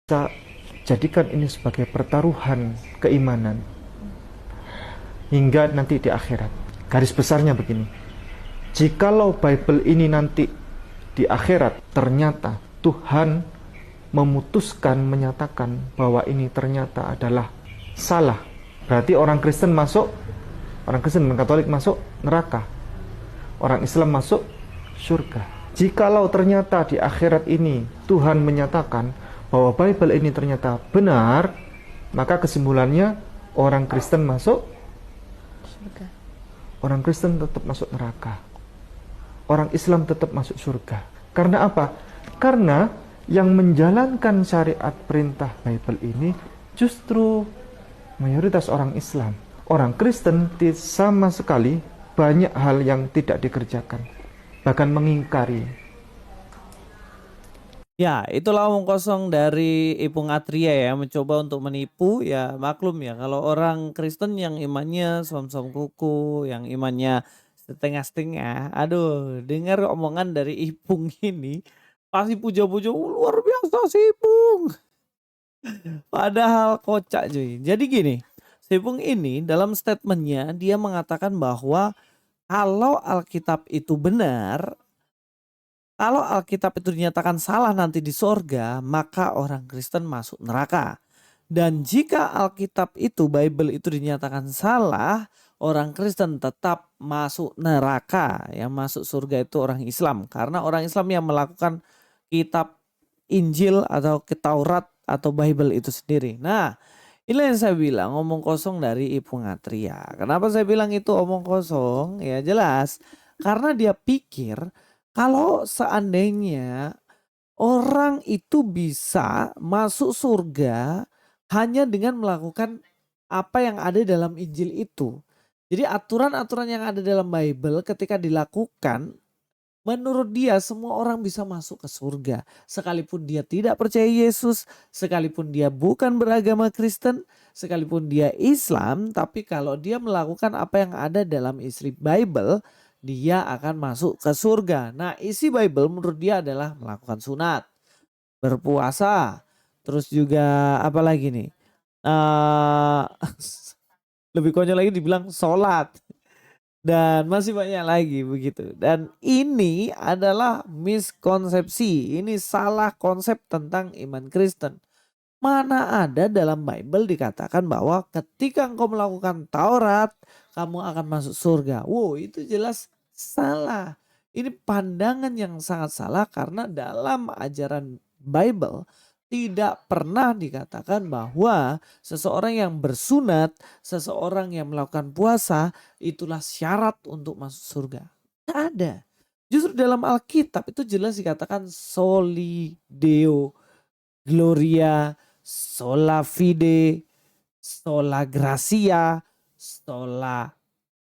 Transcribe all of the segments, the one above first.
Kita jadikan ini sebagai pertaruhan keimanan hingga nanti di akhirat. Garis besarnya begini, jikalau Bible ini nanti di akhirat ternyata Tuhan memutuskan, menyatakan bahwa ini ternyata adalah salah, berarti orang Kristen dan Katolik masuk neraka, orang Islam masuk surga. Jikalau ternyata di akhirat ini Tuhan menyatakan bahwa Bible ini ternyata benar, maka kesimpulannya orang Kristen masuk surga. Orang Kristen tetap masuk neraka. Orang Islam tetap masuk surga. Karena apa? Karena yang menjalankan syariat perintah Bible ini justru mayoritas orang Islam. Orang Kristen sama sekali banyak hal yang tidak dikerjakan, bahkan mengingkari. Ya, itulah omong kosong dari Ipung Atria ya, mencoba untuk menipu. Ya maklum ya, kalau orang Kristen yang imannya som-som kuku, yang imannya setengah-setengah, aduh, dengar omongan dari Ipung ini pasti puja-puja, luar biasa si Ipung. Padahal kocak cuy. Jadi gini, si Ipung ini dalam statementnya dia mengatakan bahwa kalau Alkitab itu benar, kalau Alkitab itu dinyatakan salah nanti di sorga, maka orang Kristen masuk neraka. Dan jika Alkitab itu, Bible itu dinyatakan salah, orang Kristen tetap masuk neraka. Yang masuk surga itu orang Islam. Karena orang Islam yang melakukan kitab Injil atau Taurat atau Bible itu sendiri. Nah, inilah yang saya bilang omong kosong dari Ipung Atria. Kenapa saya bilang itu omong kosong? Ya jelas, karena dia pikir kalau seandainya orang itu bisa masuk surga hanya dengan melakukan apa yang ada dalam Injil itu. Jadi aturan-aturan yang ada dalam Bible ketika dilakukan, menurut dia semua orang bisa masuk ke surga. Sekalipun dia tidak percaya Yesus, sekalipun dia bukan beragama Kristen, sekalipun dia Islam, tapi kalau dia melakukan apa yang ada dalam isi Bible, dia akan masuk ke surga. Nah, isi Bible menurut dia adalah melakukan sunat, berpuasa, terus juga apa lagi nih? Eh lebih konyol lagi dibilang sholat. Dan masih banyak lagi begitu. Dan ini adalah miskonsepsi. Ini salah konsep tentang iman Kristen. Mana ada dalam Bible dikatakan bahwa ketika engkau melakukan Taurat, kamu akan masuk surga. Wow, itu jelas salah. Ini pandangan yang sangat salah karena dalam ajaran Bible tidak pernah dikatakan bahwa seseorang yang bersunat, seseorang yang melakukan puasa, itulah syarat untuk masuk surga. Tidak ada. Justru dalam Alkitab itu jelas dikatakan soli deo gloria, sola fide, sola gracia, sola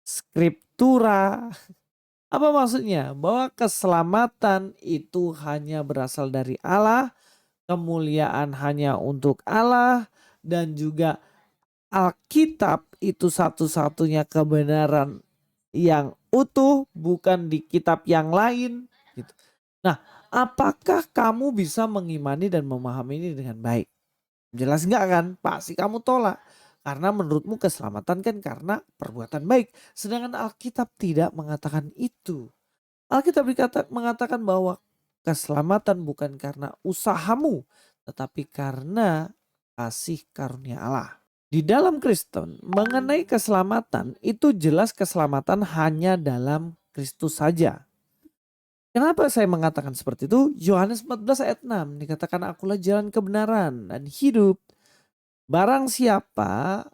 scriptura. Apa maksudnya? Bahwa keselamatan itu hanya berasal dari Allah, kemuliaan hanya untuk Allah, dan juga Alkitab itu satu-satunya kebenaran yang utuh, bukan di kitab yang lain gitu. Nah, apakah kamu bisa mengimani dan memahami ini dengan baik? Jelas enggak kan? Pasti kamu tolak. Karena menurutmu keselamatan kan karena perbuatan baik. Sedangkan Alkitab tidak mengatakan itu. Alkitab mengatakan bahwa keselamatan bukan karena usahamu, tetapi karena kasih karunia Allah. Di dalam Kristen, mengenai keselamatan itu jelas keselamatan hanya dalam Kristus saja. Kenapa saya mengatakan seperti itu? Yohanes 14 ayat 6 dikatakan akulah jalan kebenaran dan hidup. Barang siapa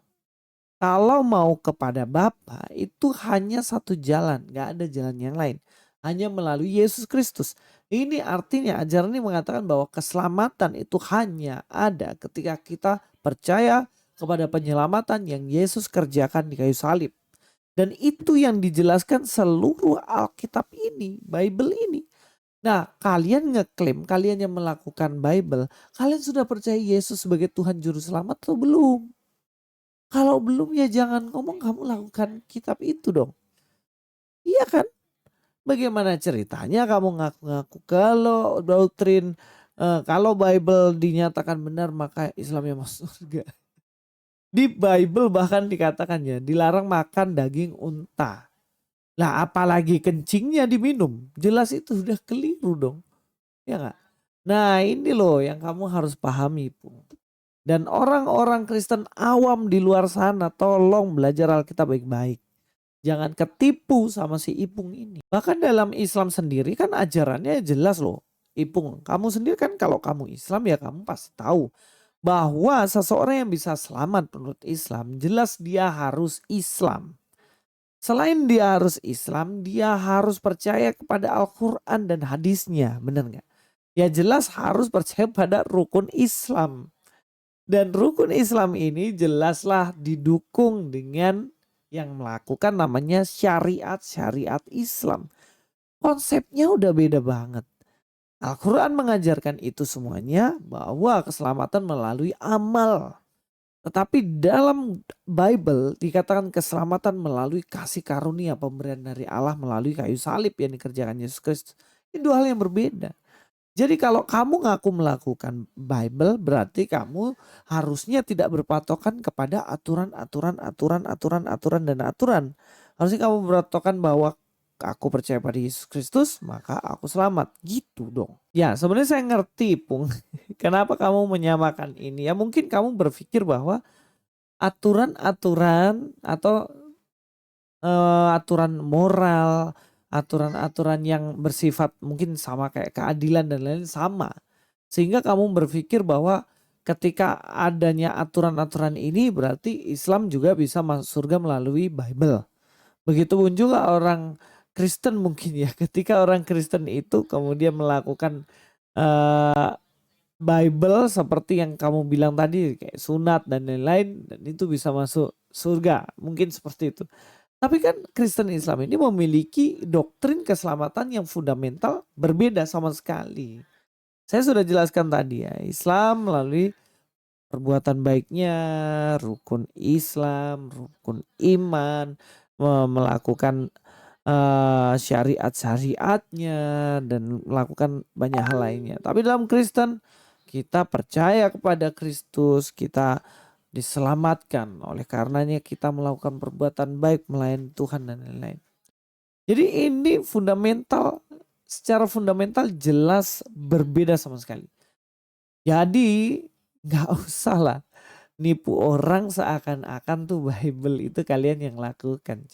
kalau mau kepada Bapa itu hanya satu jalan, gak ada jalan yang lain. Hanya melalui Yesus Kristus. Ini artinya ajaran ini mengatakan bahwa keselamatan itu hanya ada ketika kita percaya kepada penyelamatan yang Yesus kerjakan di kayu salib. Dan itu yang dijelaskan seluruh Alkitab ini, Bible ini. Nah, kalian ngeklaim, kalian yang melakukan Bible, kalian sudah percaya Yesus sebagai Tuhan Juru Selamat atau belum? Kalau belum ya jangan ngomong kamu lakukan kitab itu dong. Iya kan? Bagaimana ceritanya kamu ngaku-ngaku kalau doktrin kalau Bible dinyatakan benar maka Islamnya masuk surga. Di Bible bahkan dikatakan ya dilarang makan daging unta. Lah apalagi kencingnya diminum. Jelas itu udah keliru dong. Ya nggak? Nah ini loh yang kamu harus pahami Pung. Dan orang-orang Kristen awam di luar sana tolong belajar Alkitab baik-baik. Jangan ketipu sama si Ipung ini. Bahkan dalam Islam sendiri kan ajarannya jelas loh. Ipung, kamu sendiri kan kalau kamu Islam ya kamu pasti tahu bahwa seseorang yang bisa selamat menurut Islam jelas dia harus Islam. Selain dia harus Islam, dia harus percaya kepada Al-Quran dan hadisnya, benar nggak? Ya jelas harus percaya pada rukun Islam. Dan rukun Islam ini jelaslah didukung dengan yang melakukan namanya syariat Islam. Konsepnya udah beda banget. Al-Quran mengajarkan itu semuanya bahwa keselamatan melalui amal. Tetapi dalam Bible dikatakan keselamatan melalui kasih karunia pemberian dari Allah melalui kayu salib yang dikerjakan Yesus Kristus. Ini dua hal yang berbeda. Jadi kalau kamu ngaku melakukan Bible berarti kamu harusnya tidak berpatokan kepada aturan dan aturan. Harusnya kamu berpatokan bahwa aku percaya pada Yesus Kristus maka aku selamat. Gitu dong. Ya sebenarnya saya ngerti Pung. Kenapa kamu menyamakan ini? Ya mungkin kamu berpikir bahwa aturan-aturan atau aturan moral, aturan-aturan yang bersifat mungkin sama kayak keadilan dan lain-lain sama. Sehingga kamu berpikir bahwa ketika adanya aturan-aturan ini berarti Islam juga bisa masuk surga melalui Bible. Begitupun juga orang Kristen mungkin ya. Ketika orang Kristen itu kemudian melakukan Bible seperti yang kamu bilang tadi kayak sunat dan lain-lain dan itu bisa masuk surga. Mungkin seperti itu. Tapi kan Kristen Islam ini memiliki doktrin keselamatan yang fundamental berbeda sama sekali. Saya sudah jelaskan tadi ya, Islam melalui perbuatan baiknya, rukun Islam, rukun iman, melakukan syariat-syariatnya dan melakukan banyak hal lainnya. Tapi dalam Kristen kita percaya kepada Kristus, kita diselamatkan oleh karenanya kita melakukan perbuatan baik melayani Tuhan dan lain-lain. Jadi ini secara fundamental jelas berbeda sama sekali. Jadi gak usah lah nipu orang seakan-akan tuh Bible itu kalian yang lakukan.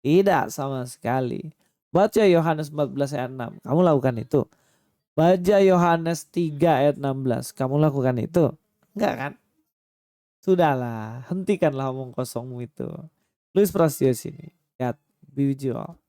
Tidak sama sekali. Baca Yohanes 14 ayat 6, kamu lakukan itu. Baca Yohanes 3 ayat 16, kamu lakukan itu. Enggak kan? Sudahlah, hentikanlah omong kosongmu itu. Luis Prasetyo sini. God be with you all.